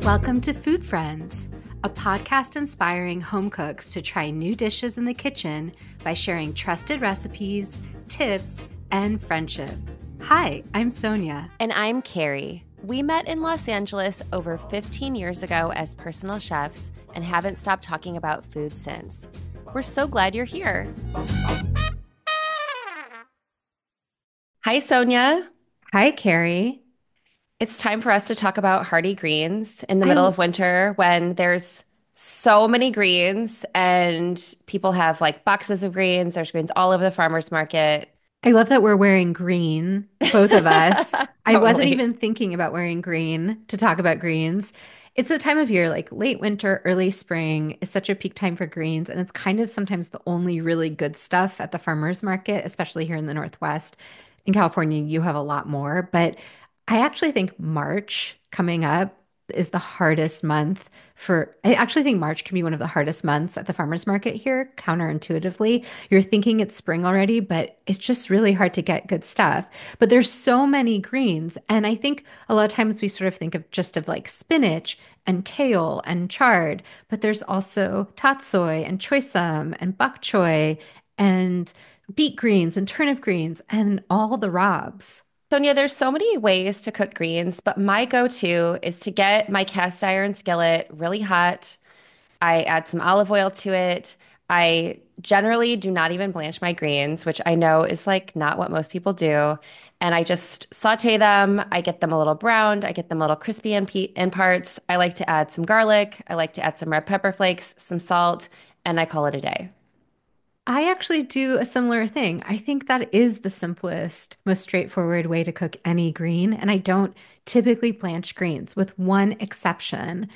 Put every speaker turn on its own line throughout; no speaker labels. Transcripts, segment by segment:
Welcome to Food Friends, a podcast inspiring home cooks to try new dishes in the kitchen by sharing trusted recipes, tips, and friendship. Hi, I'm Sonia.
And I'm Carrie. We met in Los Angeles over 15 years ago as personal chefs and haven't stopped talking about food since. We're so glad you're here. Hi, Sonia.
Hi, Carrie.
It's time for us to talk about hearty greens in the middle of winter when there's so many greens and people have like boxes of greens. There's greens all over the farmer's market.
I love that we're wearing green, both of us. I wasn't
Totally.
even thinking about wearing green to talk about greens. It's the time of year, like late winter, early spring is such a peak time for greens. And it's kind of sometimes the only really good stuff at the farmer's market, especially here in the Northwest. In California, you have a lot more. But I actually think March coming up is the hardest month I actually think March can be one of the hardest months at the farmer's market here, counterintuitively. You're thinking it's spring already, but it's just really hard to get good stuff. But there's so many greens. And I think a lot of times we sort of think of just of like spinach and kale and chard, but there's also tatsoi and choysum and bok choy and beet greens and turnip greens and all the robs.
Sonia, there's so many ways to cook greens, but my go-to is to get my cast iron skillet really hot. I add some olive oil to it. I generally do not even blanch my greens, which I know is like not what most people do. And I just saute them. I get them a little browned. I get them a little crispy in parts. I like to add some garlic. I like to add some red pepper flakes, some salt, and I call it a day.
I actually do a similar thing. I think that is the simplest, most straightforward way to cook any green. And I don't typically blanch greens, with one exception.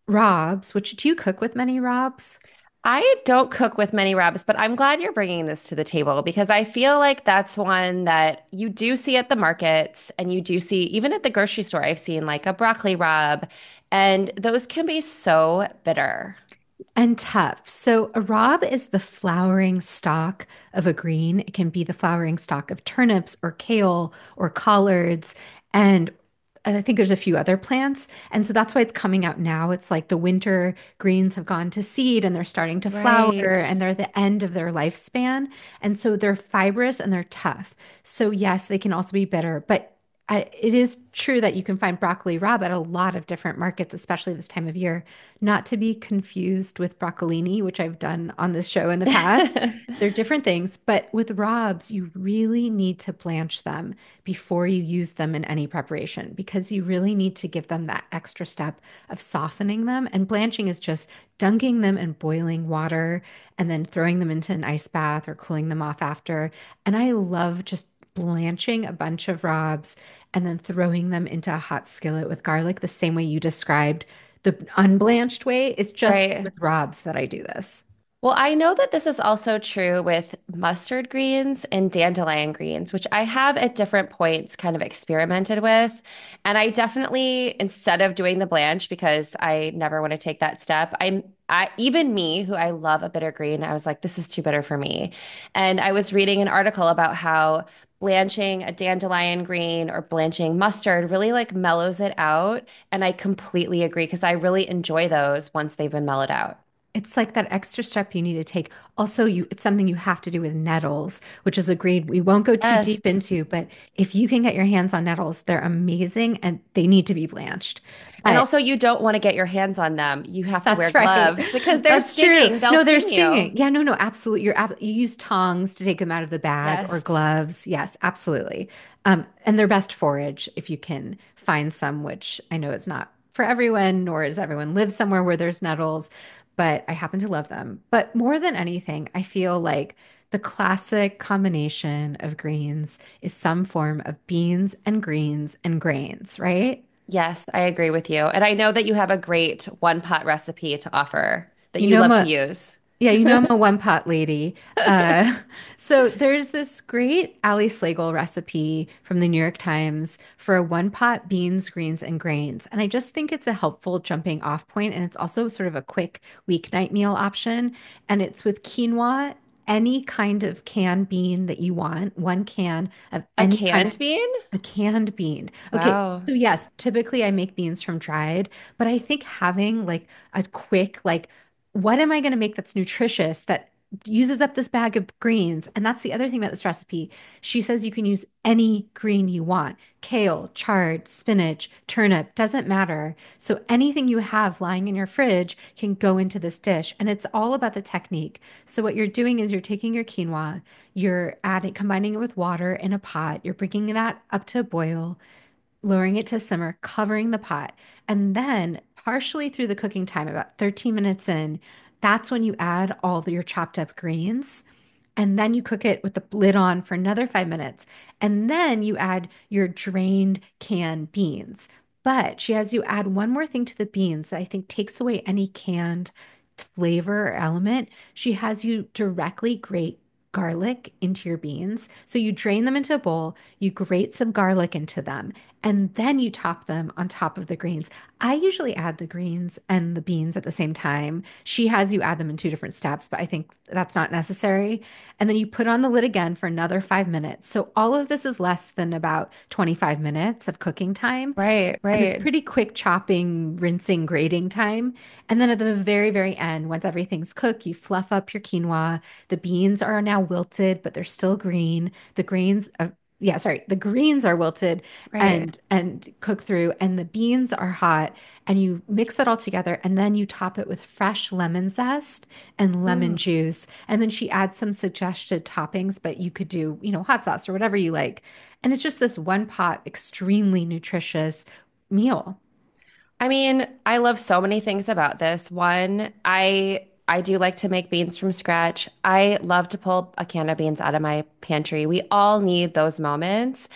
Robs, which do you cook with many robs?
I don't cook with many rubs, but I'm glad you're bringing this to the table because I feel like that's one that you do see at the markets and you do see even at the grocery store. I've seen like a broccoli rub, and those can be so bitter.
And tough. So a rob is the flowering stalk of a green. It can be the flowering stalk of turnips or kale or collards. And I think there's a few other plants. And so that's why it's coming out now. It's like the winter greens have gone to seed and they're starting to flower
Right.
and they're the end of their lifespan. And so they're fibrous and they're tough. So yes, they can also be bitter, but it is true that you can find broccoli rabe at a lot of different markets, especially this time of year, not to be confused with broccolini, which I've done on this show in the past. They're different things, but with rabs, you really need to blanch them before you use them in any preparation because you really need to give them that extra step of softening them. And blanching is just dunking them in boiling water and then throwing them into an ice bath or cooling them off after. And I love just blanching a bunch of rabs and then throwing them into a hot skillet with garlic the same way you described the unblanched way. It's just
Right.
with rabs that I do this.
Well, I know that this is also true with mustard greens and dandelion greens, which I have at different points kind of experimented with. And I definitely, instead of doing the blanch, because I never want to take that step, even me, who I love a bitter green, I was like, this is too bitter for me. And I was reading an article about how blanching a dandelion green or blanching mustard really like mellows it out. And I completely agree because I really enjoy those once they've been mellowed out.
It's like that extra step you need to take. Also, it's something you have to do with nettles, which is agreed we won't go too
Yes.
deep into, but if you can get your hands on nettles, they're amazing and they need to be blanched.
And
But
also, you don't want to get your hands on them. You have to wear
that's right.
gloves because they're
That's true.
stinging. They'll
No, they're
sting you.
stinging. Yeah, no, no, absolutely. You use tongs to take them out of the bag or
Yes.
gloves. Yes, absolutely. And they're best forage if you can find some, which I know is not for everyone, nor does everyone live somewhere where there's nettles, but I happen to love them. But more than anything, I feel like the classic combination of greens is some form of beans and greens and grains, right?
Yes, I agree with you. And I know that you have a great one pot recipe to offer that
You
you
know,
love to
Ma,
use.
Yeah, you know I'm a one pot lady. Uh, so there's this great Ali Slagle recipe from the New York Times for a one pot beans, greens, and grains. And I just think it's a helpful jumping off point, and it's also sort of a quick weeknight meal option. And it's with quinoa any kind of canned bean that you want, one can of
A
any kind of
canned bean?
a canned bean. Okay,
Wow.
so yes, typically I make beans from dried, but I think having like a quick, like, what am I going to make that's nutritious that uses up this bag of greens? And that's the other thing about this recipe. She says you can use any green you want. Kale, chard, spinach, turnip, doesn't matter. So anything you have lying in your fridge can go into this dish. And it's all about the technique. So what you're doing is you're taking your quinoa, you're adding, combining it with water in a pot, you're bringing that up to a boil, lowering it to simmer, covering the pot. And then, partially through the cooking time, about 13 minutes in, that's when you add all your chopped up greens. And then you cook it with the lid on for another 5 minutes. And then you add your drained canned beans. But she has you add one more thing to the beans that I think takes away any canned flavor or element. She has you directly grate garlic into your beans. So you drain them into a bowl, you grate some garlic into them, and then you top them on top of the greens. I usually add the greens and the beans at the same time. She has you add them in two different steps, but I think that's not necessary. And then you put on the lid again for another 5 minutes. So all of this is less than about 25 minutes of cooking time.
Right,
And it's
right.
pretty quick chopping, rinsing, grating time. And then at the very, very end, once everything's cooked, you fluff up your quinoa. The beans are now wilted, but they're still green. The greens are wilted
Right.
and cook through, and the beans are hot. And you mix it all together, and then you top it with fresh lemon zest and lemon
Ooh.
juice. And then she adds some suggested toppings, but you could do, hot sauce or whatever you like. And it's just this one pot, extremely nutritious meal.
I mean, I love so many things about this. One, I do like to make beans from scratch. I love to pull a can of beans out of my pantry. We all need those moments.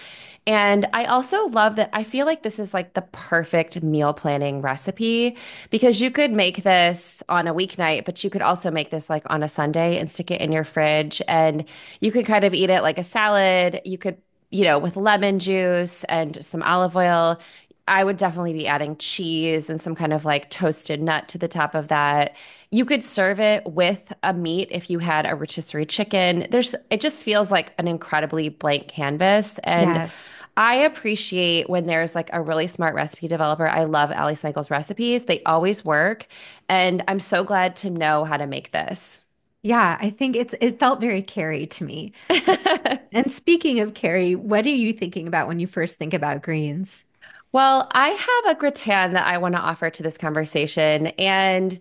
And I also love that I feel like this is like the perfect meal planning recipe because you could make this on a weeknight, but you could also make this like on a Sunday and stick it in your fridge and you could kind of eat it like a salad. You could, with lemon juice and some olive oil. I would definitely be adding cheese and some kind of like toasted nut to the top of that. You could serve it with a meat if you had a rotisserie chicken. It just feels like an incredibly blank canvas. And
Yes.
I appreciate when there's like a really smart recipe developer. I love Ali Seigel's recipes. They always work. And I'm so glad to know how to make this.
Yeah, I think it felt very Carrie to me. And speaking of Carrie, what are you thinking about when you first think about greens?
Well, I have a gratin that I want to offer to this conversation. And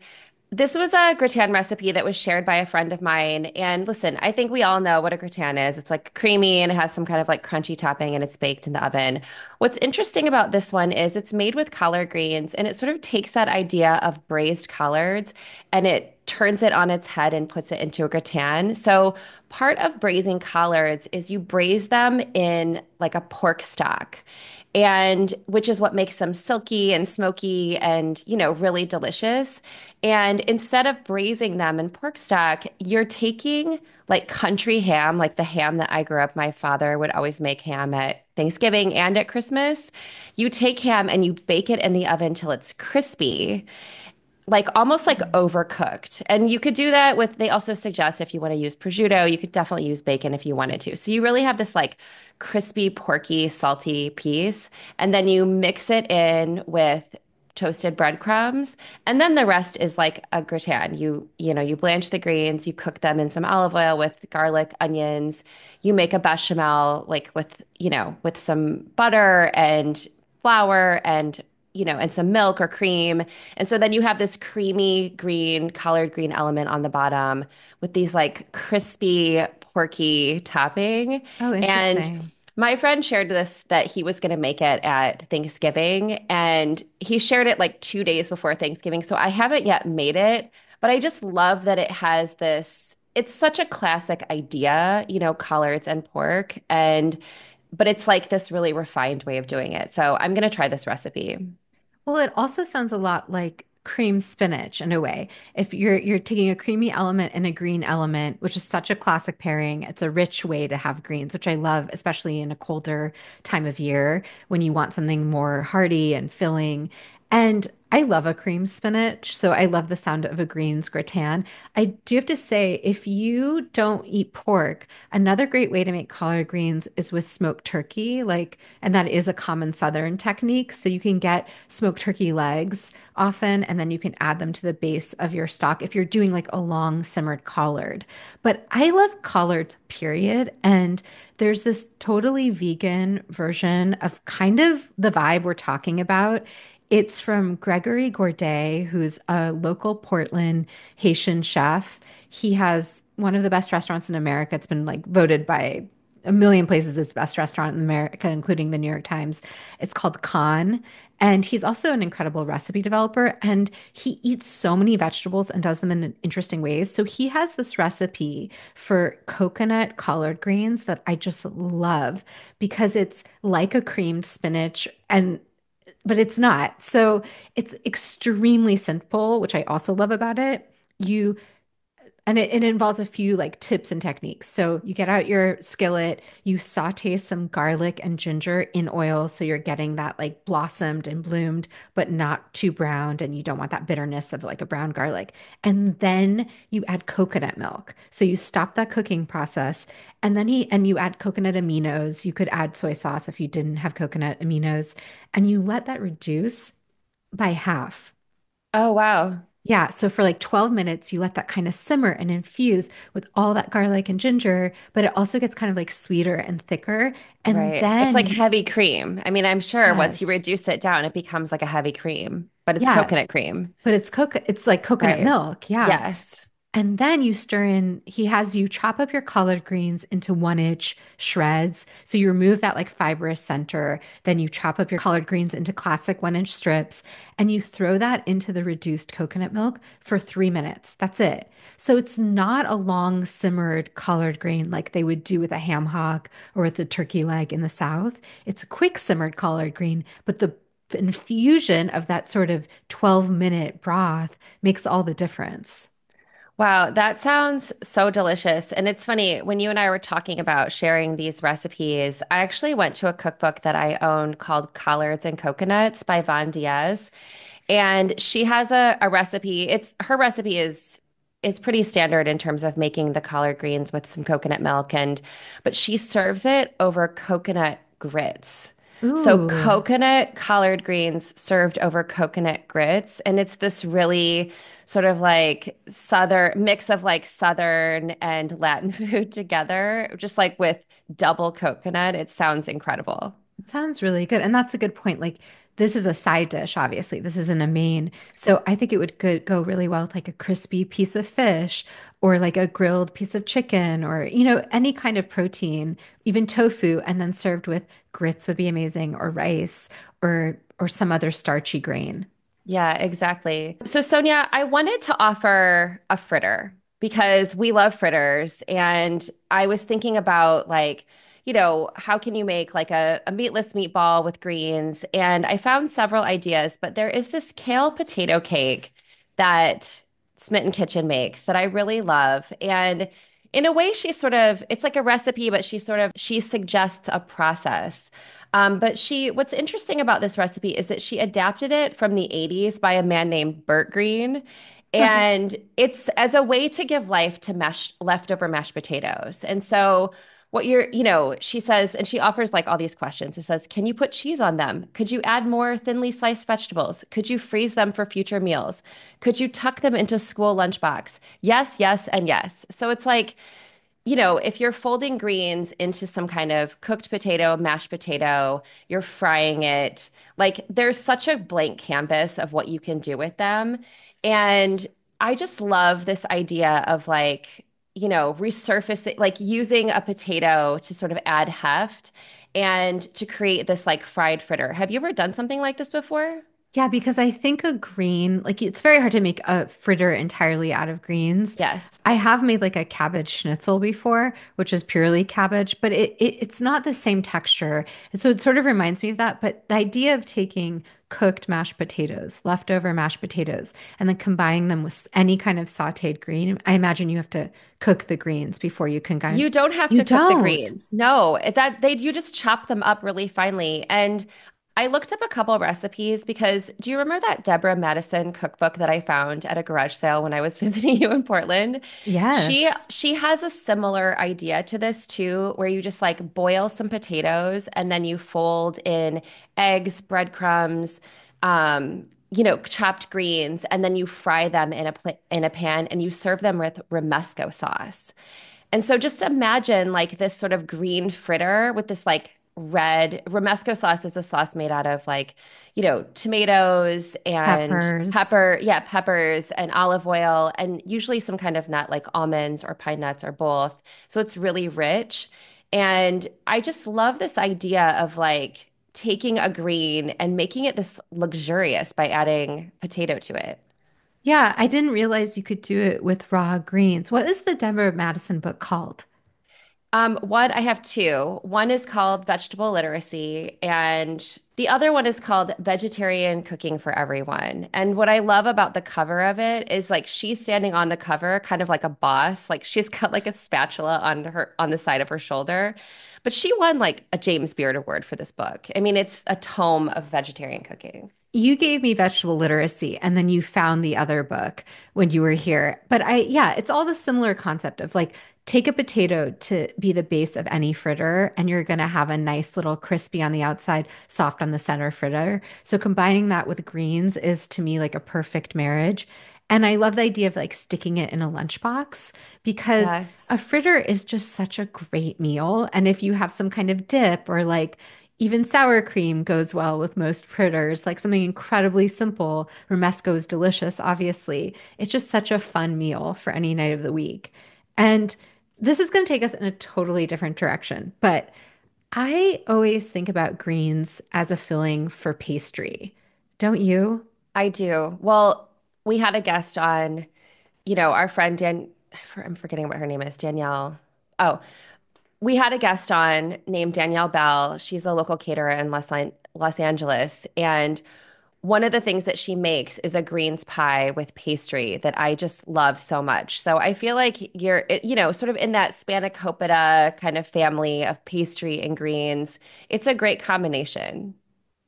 this was a gratin recipe that was shared by a friend of mine. And listen, I think we all know what a gratin is. It's like creamy and it has some kind of like crunchy topping and it's baked in the oven. What's interesting about this one is it's made with collard greens and it sort of takes that idea of braised collards and it turns it on its head and puts it into a gratin. So part of braising collards is you braise them in like a pork stock and which is what makes them silky and smoky and, really delicious. And instead of braising them in pork stock, you're taking like country ham, like the ham that I grew up, my father would always make ham at Thanksgiving and at Christmas. You take ham and you bake it in the oven till it's crispy like almost like overcooked. And you could do that with, they also suggest if you want to use prosciutto, you could definitely use bacon if you wanted to. So you really have this like crispy, porky, salty piece. And then you mix it in with toasted breadcrumbs. And then the rest is like a gratin. You blanch the greens, you cook them in some olive oil with garlic, onions. You make a bechamel like with some butter and flour and some milk or cream. And so then you have this creamy green, collard green element on the bottom with these like crispy, porky topping.
Oh,
And
interesting.
my friend shared this that he was going to make it at Thanksgiving, and he shared it like 2 days before Thanksgiving. So I haven't yet made it, but I just love that it has this. It's such a classic idea, collards and pork, but it's like this really refined way of doing it. So I'm going to try this recipe.
Well, it also sounds a lot like cream spinach in a way. If you're taking a creamy element and a green element, which is such a classic pairing, it's a rich way to have greens, which I love, especially in a colder time of year when you want something more hearty and filling. And I love a cream spinach, so I love the sound of a greens gratin. I do have to say, if you don't eat pork, another great way to make collard greens is with smoked turkey, and that is a common Southern technique. So you can get smoked turkey legs often, and then you can add them to the base of your stock if you're doing like a long simmered collard. But I love collards, period. And there's this totally vegan version of kind of the vibe we're talking about. It's from Gregory Gourdet, who's a local Portland Haitian chef. He has one of the best restaurants in America. It's been like voted by a million places as best restaurant in America, including the New York Times. It's called Khan. And he's also an incredible recipe developer. And he eats so many vegetables and does them in interesting ways. So he has this recipe for coconut collard greens that I just love because it's like a creamed spinach and but it's not. So it's extremely simple, which I also love about it. You and it involves a few like tips and techniques. So you get out your skillet, you saute some garlic and ginger in oil. So you're getting that like blossomed and bloomed, but not too browned. And you don't want that bitterness of like a brown garlic. And then you add coconut milk. So you stop that cooking process. And you add coconut aminos. You could add soy sauce if you didn't have coconut aminos. And you let that reduce by half.
Oh, wow.
Yeah, so for like 12 minutes, you let that kind of simmer and infuse with all that garlic and ginger, but it also gets kind of like sweeter and thicker. And
Right. It's like
then,
heavy cream. I mean, I'm sure once you
yes,
reduce it down, it becomes like a heavy cream, but it's
yeah,
coconut cream.
but it's like coconut
Right.
milk. Yeah.
Yes.
And then you stir in, he has you chop up your collard greens into 1 inch shreds. So you remove that like fibrous center. Then you chop up your collard greens into classic 1 inch strips and you throw that into the reduced coconut milk for 3 minutes. That's it. So it's not a long simmered collard green like they would do with a ham hock or with a turkey leg in the South. It's a quick simmered collard green, but the infusion of that sort of 12-minute broth makes all the difference.
Wow, that sounds so delicious. And it's funny, when you and I were talking about sharing these recipes, I actually went to a cookbook that I own called Collards and Coconuts by Von Diaz. And she has a recipe. It's her recipe is pretty standard in terms of making the collard greens with some coconut milk and but she serves it over coconut grits. So
Ooh.
coconut collard greens served over coconut grits and it's this really sort of like southern mix of like southern and Latin food together, just like with double coconut. It sounds incredible.
It sounds really good. And that's a good point. Like, this is a side dish, obviously. This isn't a main. So I think it would go really well with like a crispy piece of fish or like a grilled piece of chicken or, any kind of protein, even tofu, and then served with grits would be amazing or rice or some other starchy grain.
Yeah, exactly. So, Sonia, I wanted to offer a fritter because we love fritters. And I was thinking about how can you make like a meatless meatball with greens? And I found several ideas, but there is this kale potato cake that Smitten Kitchen makes that I really love. And in a way, it's like a recipe, but she suggests a process. What's interesting about this recipe is that she adapted it from the 80s by a man named Burt Green. And it's as a way to give life to leftover mashed potatoes. And so, she says, and she offers like all these questions. It says, can you put cheese on them? Could you add more thinly sliced vegetables? Could you freeze them for future meals? Could you tuck them into school lunchbox? Yes, yes, and yes. So it's like, if you're folding greens into some kind of cooked potato, mashed potato, you're frying it, like there's such a blank canvas of what you can do with them. And I just love this idea of resurfacing, like using a potato to sort of add heft and to create this like fried fritter. Have you ever done something like this before?
Yeah, because I think a green, like it's very hard to make a fritter entirely out of greens.
Yes.
I have made like a cabbage schnitzel before, which is purely cabbage, but it's not the same texture. And so it sort of reminds me of that. But the idea of taking cooked mashed potatoes, leftover mashed potatoes, and then combining them with any kind of sautéed green, I imagine you have to cook the greens before you can
You don't have
You
to cook the
don't.
greens. No, that they you just chop them up really finely. And I looked up a couple recipes because do you remember that Deborah Madison cookbook that I found at a garage sale when I was visiting you in Portland? She
Yes.
she has a similar idea to this too, where you just like boil some potatoes and then you fold in eggs, breadcrumbs, chopped greens, and then you fry them in a pan and you serve them with romesco sauce. And so just imagine like this sort of green fritter with this like red romesco sauce is a sauce made out of like, tomatoes and
Peppers.
peppers and olive oil and usually some kind of nut like almonds or pine nuts or both. So it's really rich. And I just love this idea of like taking a green and making it this luxurious by adding potato to it.
Yeah, I didn't realize you could do it with raw greens. What is the Deborah Madison book called?
One, I have two. One is called Vegetable Literacy, and the other one is called Vegetarian Cooking for Everyone. And what I love about the cover of it is like she's standing on the cover, kind of like a boss. Like she's got like a spatula on the side of her shoulder. But she won like a James Beard Award for this book. I mean, it's a tome of vegetarian cooking.
You gave me vegetable literacy and then you found the other book when you were here. But yeah, it's all the similar concept of like take a potato to be the base of any fritter and you're going to have a nice little crispy on the outside, soft on the center fritter. So combining that with greens is to me like a perfect marriage. And I love the idea of like sticking it in a lunchbox because
Yes.
a fritter is just such a great meal. And if you have some kind of dip or like even sour cream goes well with most fritters, like something incredibly simple. Romesco is delicious, obviously. It's just such a fun meal for any night of the week. And this is going to take us in a totally different direction, but I always think about greens as a filling for pastry. Don't you?
I do. Well, we had a guest on, our friend I'm forgetting what her name is, Danielle. Oh, we had a guest on named Danielle Bell. She's a local caterer in Los Angeles. And one of the things that she makes is a greens pie with pastry that I just love so much. So I feel like sort of in that spanakopita kind of family of pastry and greens. It's a great combination.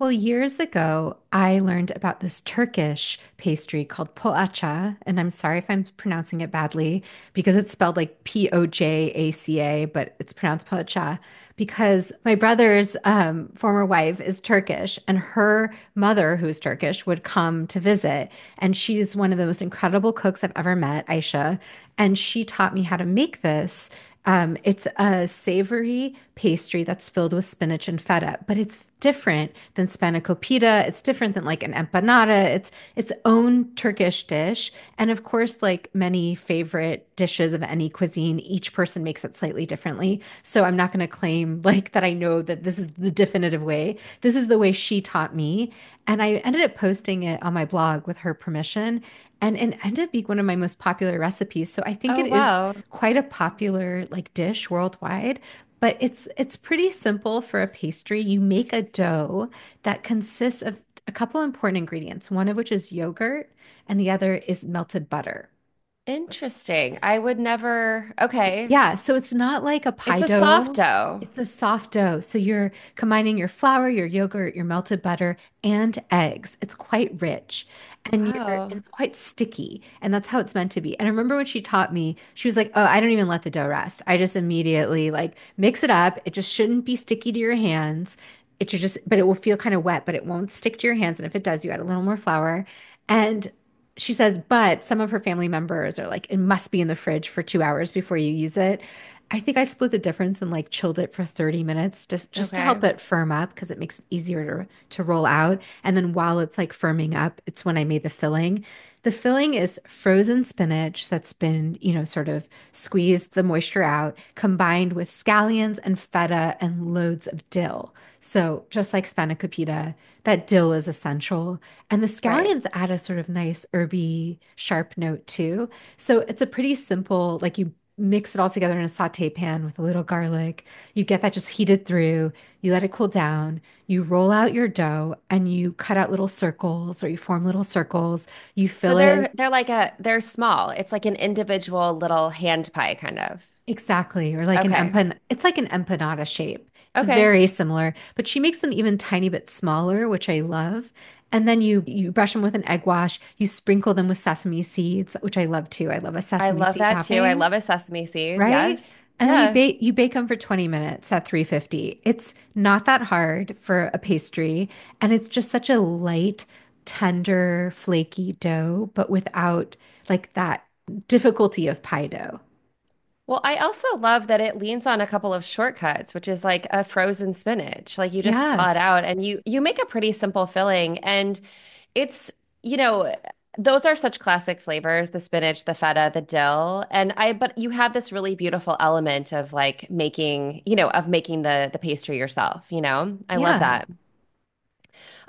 Well, years ago, I learned about this Turkish pastry called poğaça, and I'm sorry if I'm pronouncing it badly because it's spelled like Pojaca, but it's pronounced poğaça. Because my brother's former wife is Turkish, and her mother, who is Turkish, would come to visit. And she's one of the most incredible cooks I've ever met, Aisha. And she taught me how to make this. It's a savory pastry that's filled with spinach and feta, but it's different than spanakopita. It's different than like an empanada. It's its own Turkish dish. And of course, like many favorite dishes of any cuisine, each person makes it slightly differently. So I'm not going to claim like that I know that this is the definitive way. This is the way she taught me. And I ended up posting it on my blog with her permission. And it ended up being one of my most popular recipes. So I think
Oh,
it is
wow.
quite a popular like dish worldwide. But it's pretty simple for a pastry. You make a dough that consists of a couple important ingredients, one of which is yogurt and the other is melted butter.
Interesting. I would never. Okay.
Yeah, so it's not like a
It's
pie
a soft
dough.
dough.
It's a soft dough. So you're combining your flour, your yogurt, your melted butter, and eggs. It's quite rich and
Wow.
it's quite sticky. And that's how it's meant to be. And I remember when she taught me, she was like, "Oh, I don't even let the dough rest. I just immediately like mix it up. It just shouldn't be sticky to your hands. It should just, but it will feel kind of wet, but it won't stick to your hands. And if it does, you add a little more flour." And she says, but some of her family members are like, it must be in the fridge for 2 hours before you use it. I think I split the difference and like chilled it for 30 minutes just to
Okay.
help it firm up because it makes it easier to roll out. And then while it's like firming up, it's when I made the filling. The filling is frozen spinach that's been, sort of squeezed the moisture out, combined with scallions and feta and loads of dill. So just like spanakopita, that dill is essential. And the
Right.
scallions add a sort of nice herby, sharp note too. So it's a pretty simple, like you mix it all together in a saute pan with a little garlic. You get that just heated through. You let it cool down. You roll out your dough and you cut out little circles or you form little circles. You
So
fill it
they're small. It's like an individual little hand pie kind of.
exactly, or like
Okay.
it's like an empanada shape. It's
Okay.
very similar, but she makes them even tiny bit smaller, which I love. And then you brush them with an egg wash. You sprinkle them with sesame seeds, which I love too. I love a
I
sesame
love
seed
that too. I
topping,
love a sesame seed.
right?
Yes.
And then
Yeah.
you bake them for 20 minutes at 350. It's not that hard for a pastry, and it's just such a light, tender, flaky dough, but without like that difficulty of pie dough.
Well, I also love that it leans on a couple of shortcuts, which is like a frozen spinach. Like you just thaw it
Yes.
out and you make a pretty simple filling. And it's, you know, those are such classic flavors, the spinach, the feta, the dill. But you have this really beautiful element of like making, of making the pastry yourself, you know? I love
Yeah.
that.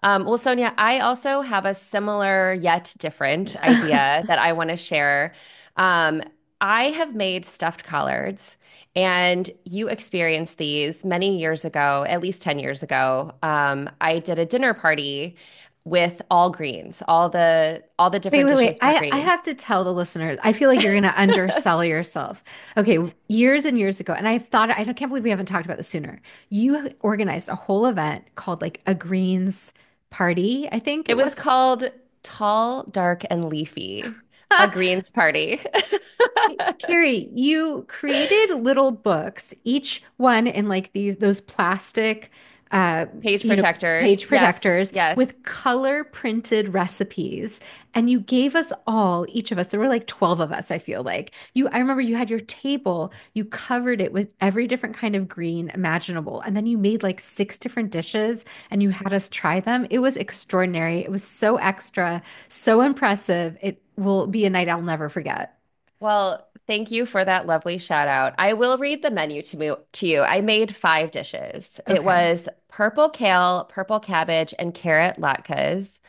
Well, Sonia, I also have a similar yet different idea that I want to share. Um, I have made stuffed collards, and you experienced these many years ago, at least 10 years ago. I did a dinner party with all greens. All the
Wait,
different
wait, wait.
dishes were
I
green.
have to tell the listeners. I feel like you're going to undersell yourself. Okay, years and years ago, and can't believe we haven't talked about this sooner. You organized a whole event called like a greens party, I think
It
it
was
was.
called Tall, Dark, and Leafy, a greens party.
Carrie, you created little books, each one in like those plastic uh
Page
you know
protectors.
page
Yes,
protectors
yes.
with color printed recipes, and you gave us all, each of us, there were like 12 of us, I feel like. I remember you had your table, you covered it with every different kind of green imaginable, and then you made like six different dishes and you had us try them. It was extraordinary. It was so extra, so impressive. It will be a night I'll never forget.
Well, thank you for that lovely shout out. I will read the menu to you. I made 5 dishes. It
Okay.
was purple kale, purple cabbage, and carrot latkes,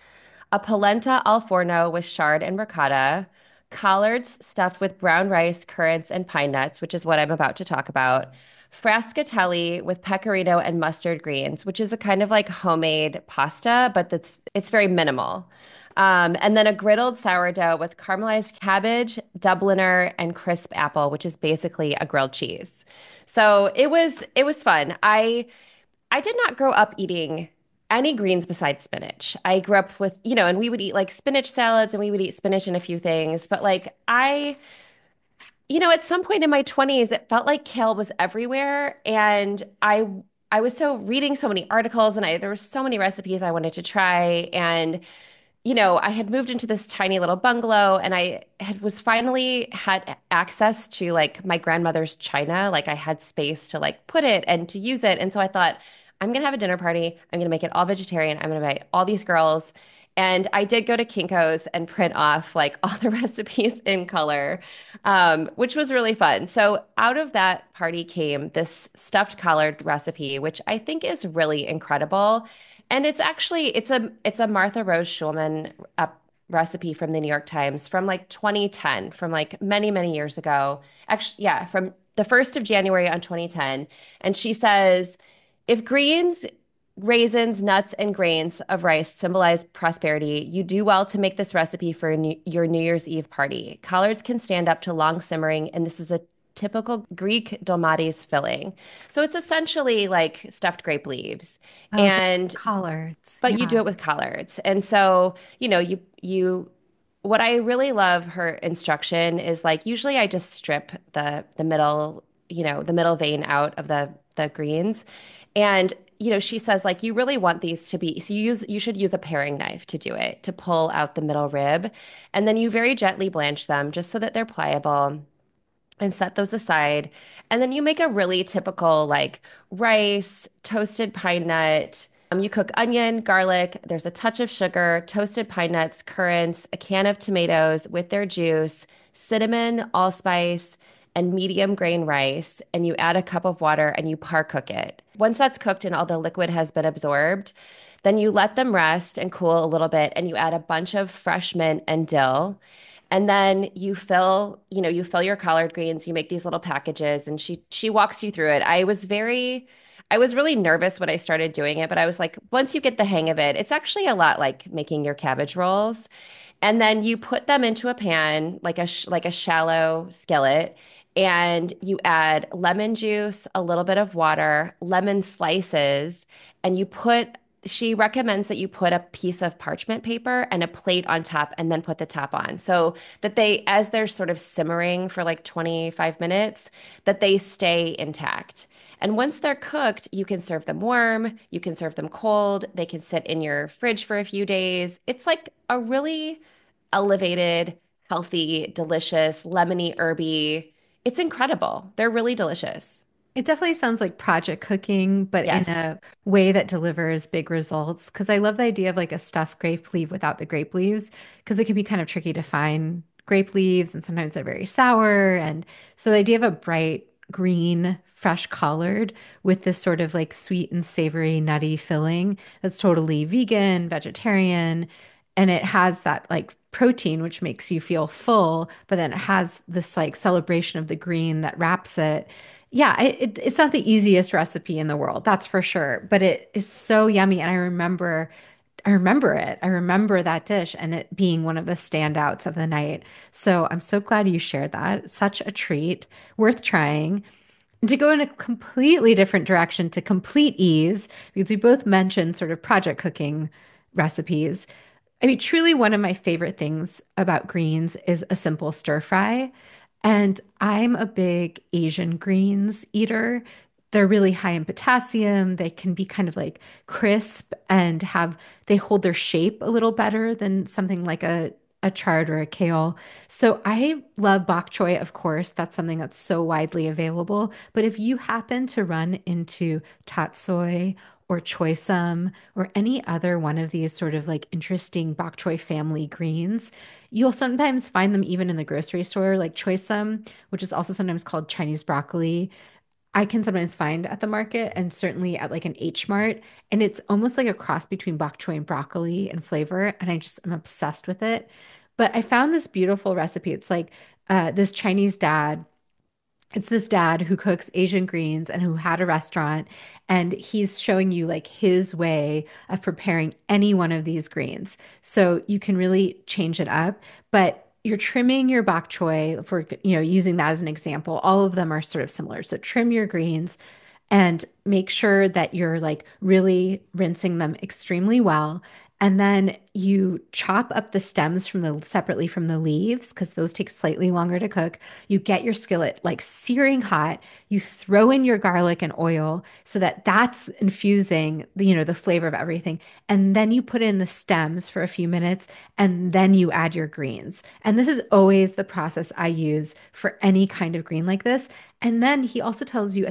a polenta al forno with chard and ricotta, collards stuffed with brown rice, currants, and pine nuts, which is what I'm about to talk about, frascatelli with pecorino and mustard greens, which is a kind of like homemade pasta, but it's very minimal. And then a griddled sourdough with caramelized cabbage, Dubliner, and crisp apple, which is basically a grilled cheese. So it was fun. I did not grow up eating any greens besides spinach. I grew up with, and we would eat like spinach salads and we would eat spinach and a few things. But like at some point in my 20s, it felt like kale was everywhere. And I was so reading so many articles and there were so many recipes I wanted to try. And I had moved into this tiny little bungalow and I was finally had access to like my grandmother's china. Like I had space to like put it and to use it. And so I thought, I'm gonna have a dinner party. I'm gonna make it all vegetarian. I'm gonna invite all these girls. And I did go to Kinko's and print off like all the recipes in color, which was really fun. So out of that party came this stuffed collard recipe, which I think is really incredible. And it's a Martha Rose Schulman recipe from the New York Times from like 2010, from like many, many years ago. Actually, yeah, from the 1st of January on 2010. And she says, if greens, raisins, nuts, and grains of rice symbolize prosperity, you do well to make this recipe for your New Year's Eve party. Collards can stand up to long simmering, and this is a typical Greek dolmades filling. So it's essentially like stuffed grape leaves.
Okay.
And
Collards.
but you do
Yeah.
it with collards. And so, you what I really love her instruction is like usually I just strip the middle, the middle vein out of the greens. And she says like you really want these to be so you should use a paring knife to do it, to pull out the middle rib. And then you very gently blanch them just so that they're pliable and set those aside. And then you make a really typical like rice, toasted pine nut. You cook onion, garlic, there's a touch of sugar, toasted pine nuts, currants, a can of tomatoes with their juice, cinnamon, allspice, and medium grain rice. And you add a cup of water and you par cook it. Once that's cooked and all the liquid has been absorbed, then you let them rest and cool a little bit and you add a bunch of fresh mint and dill. And then you fill your collard greens, you make these little packages and she walks you through it. I was really nervous when I started doing it, but I was like, once you get the hang of it, it's actually a lot like making your cabbage rolls. And then you put them into a pan, like a shallow skillet, and you add lemon juice, a little bit of water, lemon slices, and she recommends that you put a piece of parchment paper and a plate on top and then put the top on so that as they're sort of simmering for like 25 minutes, that they stay intact. And once they're cooked, you can serve them warm, you can serve them cold, they can sit in your fridge for a few days. It's like a really elevated, healthy, delicious, lemony, herby. It's incredible. They're really delicious.
It definitely sounds like project cooking, but in
Yes.
a way that delivers big results. Because I love the idea of like a stuffed grape leaf without the grape leaves, because it can be kind of tricky to find grape leaves, and sometimes they're very sour. And so the idea of a bright green, fresh collard with this sort of like sweet and savory, nutty filling that's totally vegan, vegetarian, and it has that like protein, which makes you feel full, but then it has this like celebration of the green that wraps it. Yeah, it's not the easiest recipe in the world, that's for sure, but it is so yummy. And I remember it. I remember that dish and it being one of the standouts of the night. So I'm so glad you shared that. Such a treat, worth trying. And to go in a completely different direction to complete ease, because we both mentioned sort of project cooking recipes. I mean, truly one of my favorite things about greens is a simple stir fry. And I'm a big Asian greens eater. They're really high in potassium. They can be kind of like crisp and they hold their shape a little better than something like a chard or a kale. So I love bok choy, of course. That's something that's so widely available. But if you happen to run into tatsoi or choy sum or any other one of these sort of like interesting bok choy family greens, you'll sometimes find them even in the grocery store, like choy sum, which is also sometimes called Chinese broccoli. I can sometimes find at the market and certainly at like an H Mart. And it's almost like a cross between bok choy and broccoli and flavor. And I'm obsessed with it. But I found this beautiful recipe. It's like this Chinese dad, it's this dad who cooks Asian greens and who had a restaurant, and he's showing you like his way of preparing any one of these greens. So you can really change it up, but you're trimming your bok choy for, using that as an example. All of them are sort of similar. So trim your greens and make sure that you're like really rinsing them extremely well. And then you chop up the stems separately from the leaves because those take slightly longer to cook. You get your skillet like searing hot. You throw in your garlic and oil so that that's infusing the flavor of everything. And then you put in the stems for a few minutes and then you add your greens. And this is always the process I use for any kind of green like this. And then he also tells you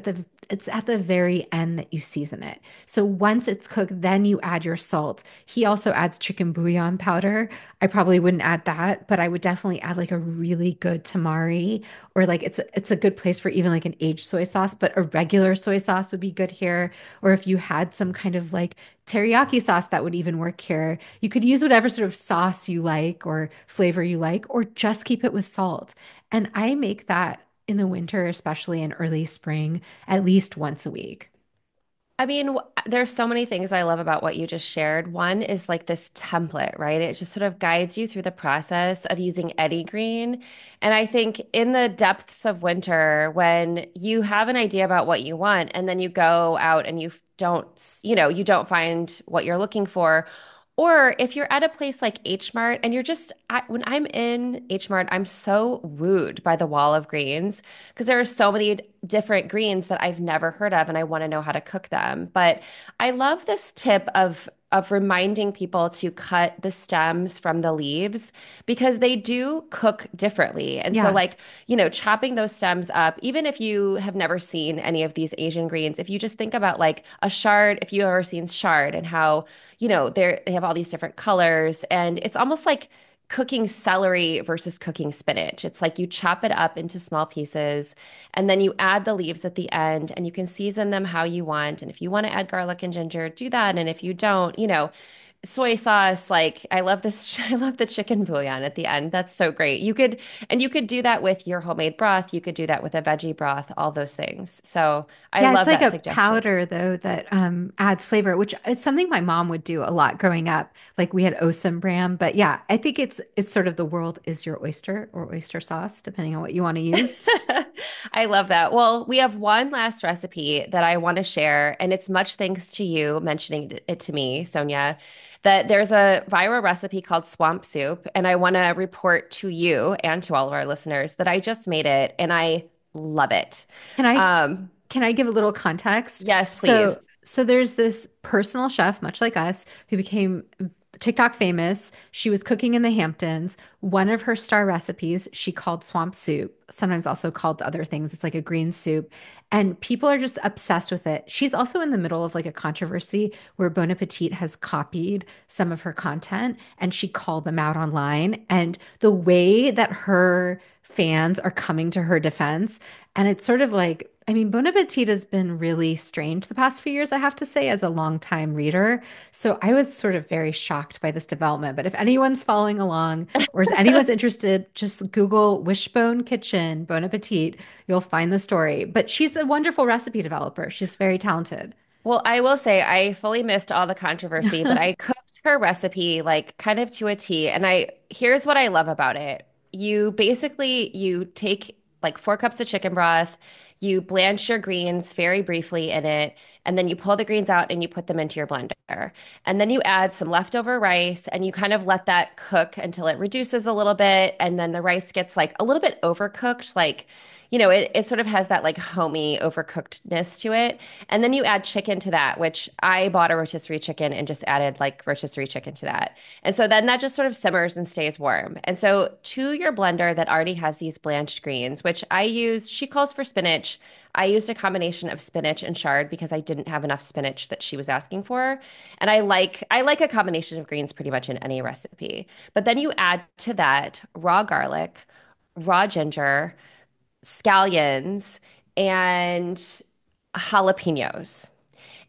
it's at the very end that you season it. So once it's cooked, then you add your salt. He also adds chicken bouillon powder. I probably wouldn't add that, but I would definitely add like a really good tamari, or like it's a good place for even like an aged soy sauce, but a regular soy sauce would be good here. Or if you had some kind of like teriyaki sauce, that would even work here. You could use whatever sort of sauce you like or flavor you like, or just keep it with salt. And I make that in the winter, especially in early spring, at least once a week.
I mean, there's so many things I love about what you just shared. One is like this template, right? It just sort of guides you through the process of using Eddie Green. And I think in the depths of winter, when you have an idea about what you want, and then you go out and you don't find what you're looking for. Or if you're at a place like H Mart and when I'm in H Mart, I'm so wooed by the wall of greens because there are so many different greens that I've never heard of and I want to know how to cook them. But I love this tip of reminding people to cut the stems from the leaves because they do cook differently. And so
Yeah.
like, chopping those stems up, even if you have never seen any of these Asian greens, if you just think about like a chard, if you've ever seen chard and how, they have all these different colors and it's almost like cooking celery versus cooking spinach. It's like you chop it up into small pieces and then you add the leaves at the end and you can season them how you want. And if you want to add garlic and ginger, do that. And if you don't, soy sauce, like I love this, I love the chicken bouillon at the end. That's so great. You could do that with your homemade broth. You could do that with a veggie broth, all those things. So I
Yeah, it's
love
like
that
a
suggestion.
powder though that adds flavor, which is something my mom would do a lot growing up. Like we had osam bran, but yeah, I think it's sort of the world is your oyster or oyster sauce, depending on what you want to use.
I love that. Well, we have one last recipe that I want to share, and it's much thanks to you mentioning it to me, Sonia, that there's a viral recipe called swamp soup, and I want to report to you and to all of our listeners that I just made it, and I love it.
Can I
Um,
Can I give a little context?
yes,
So,
please.
so there's this personal chef, much like us, who became TikTok famous. She was cooking in the Hamptons. One of her star recipes she called swamp soup, sometimes also called other things. It's like a green soup. And people are just obsessed with it. She's also in the middle of like a controversy where Bon Appetit has copied some of her content and she called them out online. And the way that her fans are coming to her defense, and it's sort of like, I mean, Bon Appetit has been really strange the past few years, I have to say, as a longtime reader. So I was sort of very shocked by this development. But if anyone's following along or is anyone's interested, just Google Wishbone Kitchen, Bon Appetit. You'll find the story. But she's a wonderful recipe developer. She's very talented.
Well, I will say I fully missed all the controversy, but I cooked her recipe like kind of to a T. And here's what I love about it. You take like 4 cups of chicken broth, you blanch your greens very briefly in it, and then you pull the greens out and you put them into your blender. And then you add some leftover rice and you kind of let that cook until it reduces a little bit. And then the rice gets like a little bit overcooked, like, it sort of has that like homey overcookedness to it. And then you add chicken to that, which I bought a rotisserie chicken and just added like rotisserie chicken to that. And so then that just sort of simmers and stays warm. And so to your blender that already has these blanched greens, which I use, she calls for spinach. I used a combination of spinach and chard because I didn't have enough spinach that she was asking for. And I like a combination of greens pretty much in any recipe. But then you add to that raw garlic, raw ginger, scallions, and jalapenos.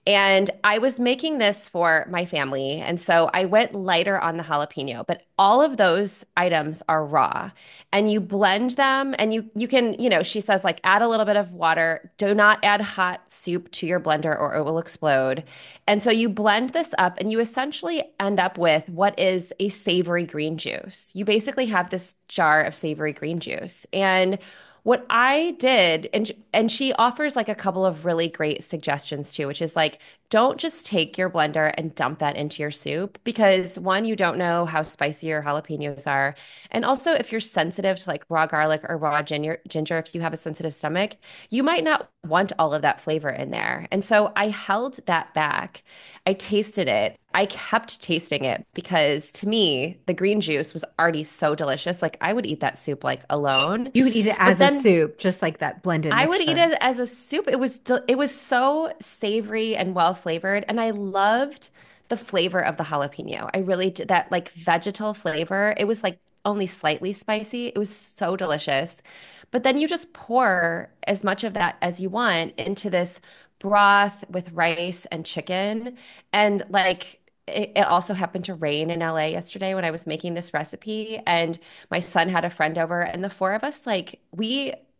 And I was making this for my family. And so I went lighter on the jalapeno, but all of those items are raw. And you blend them and you can, she says like add a little bit of water. Do not add hot soup to your blender or it will explode. And so you blend this up and you essentially end up with what is a savory green juice. You basically have this jar of savory green juice. And what I did, and she offers like a couple of really great suggestions too, which is like, don't just take your blender and dump that into your soup because one, you don't know how spicy your jalapenos are. And also, if you're sensitive to like raw garlic or raw ginger, if you have a sensitive stomach, you might not want all of that flavor in there. And so I held that back. I tasted it. I kept tasting it because to me, the green juice was already so delicious. Like I would eat that soup like alone.
You would eat it
But
as a
then
soup, just like that blended
I would eat
mixture.
it as a soup. It was so savory and well flavored, and I loved the flavor of the jalapeno. I really did that like vegetal flavor. It was like only slightly spicy. It was so delicious. But then you just pour as much of that as you want into this broth with rice and chicken. And like it also happened to rain in LA yesterday when I was making this recipe. And my son had a friend over, and the four of us, like,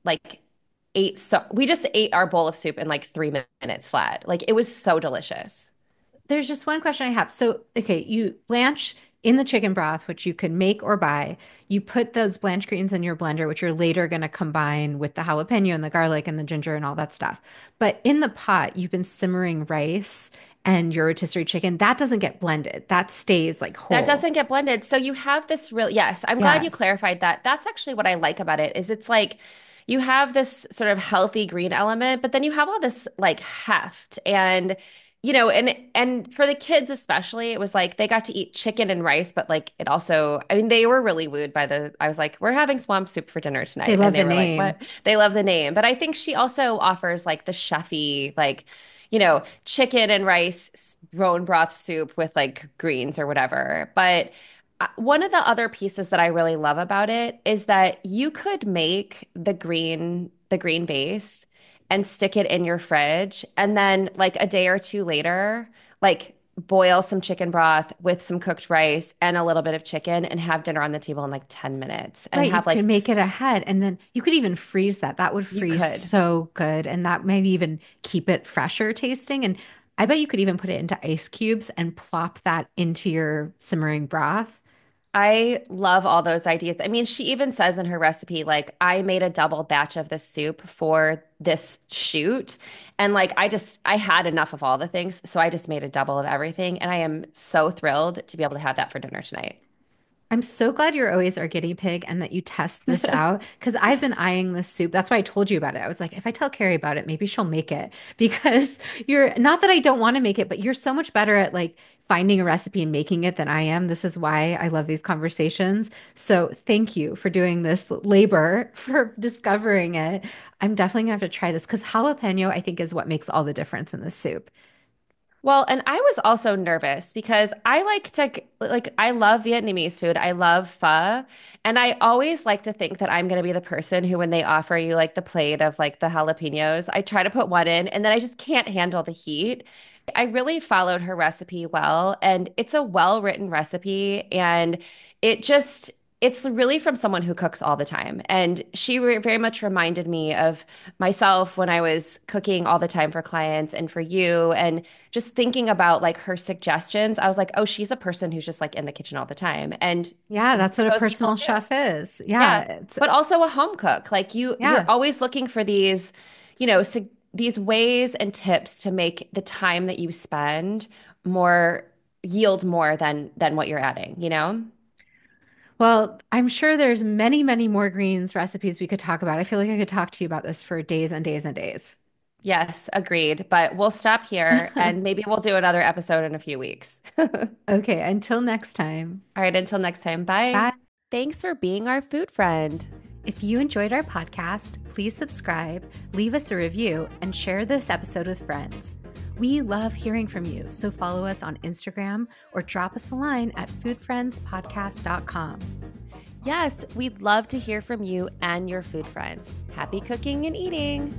like we just ate our bowl of soup in like 3 minutes flat. Like it was so delicious.
There's just one question I have. So, okay, you blanch in the chicken broth, which you can make or buy. You put those blanched greens in your blender, which you're later going to combine with the jalapeno and the garlic and the ginger and all that stuff. But in the pot, you've been simmering rice and your rotisserie chicken. That doesn't get blended. That stays like
That
whole.
doesn't get blended. So you have this real, yes, I'm glad you
Yes.
clarified that. That's actually what I like about it is it's like you have this sort of healthy green element, but then you have all this like heft and and for the kids especially, it was like they got to eat chicken and rice, but like it also, I mean, they were really wooed by I was like, we're having swamp soup for dinner
They
tonight.
love
And
the
they were like,
name.
what? They love the name. But I think she also offers like the chefy, like, chicken and rice bone broth soup with like greens or whatever. But one of the other pieces that I really love about it is that you could make the green base and stick it in your fridge and then like a day or two later, like boil some chicken broth with some cooked rice and a little bit of chicken and have dinner on the table in like 10 minutes and
Right, you
have
can
like
make it ahead and then you could even freeze that. That would
you
freeze
could.
so good and that might even keep it fresher tasting. And I bet you could even put it into ice cubes and plop that into your simmering broth.
I love all those ideas. I mean, she even says in her recipe, like, I made a double batch of this soup for this shoot. And like, I had enough of all the things. So I just made a double of everything. And I am so thrilled to be able to have that for dinner tonight.
I'm so glad you're always our guinea pig and that you test this out because I've been eyeing this soup. That's why I told you about it. I was like, if I tell Carrie about it, maybe she'll make it because you're not that I don't want to make it, but you're so much better at like finding a recipe and making it than I am. This is why I love these conversations. So thank you for doing this labor for discovering it. I'm definitely gonna have to try this because jalapeno, I think, is what makes all the difference in this soup.
Well, and I was also nervous because I like to like I love Vietnamese food. I love pho, and I always like to think that I'm going to be the person who when they offer you like the plate of like the jalapenos, I try to put one in and then I just can't handle the heat. I really followed her recipe well, and it's a well-written recipe and it just it's really from someone who cooks all the time. And she very much reminded me of myself when I was cooking all the time for clients and for you. And just thinking about like her suggestions, I was like, oh, she's a person who's just like in the kitchen all the time. And
Yeah, that's what a
those people
personal
too.
chef is.
Yeah.
Yeah, it's
But also a home cook. Like you're
yeah.
always looking for these, these ways and tips to make the time that you spend more yield more than what you're adding, you know?
Well, I'm sure there's many, many more greens recipes we could talk about. I feel like I could talk to you about this for days and days and days.
Yes, agreed. But we'll stop here and maybe we'll do another episode in a few weeks. All
Okay, until next time.
right, until next time. Bye.
Bye.
Thanks for being our food friend.
If you enjoyed our podcast, please subscribe, leave us a review, and share this episode with friends. We love hearing from you, so follow us on Instagram or drop us a line at foodfriendspodcast.com.
Yes, we'd love to hear from you and your food friends. Happy cooking and eating.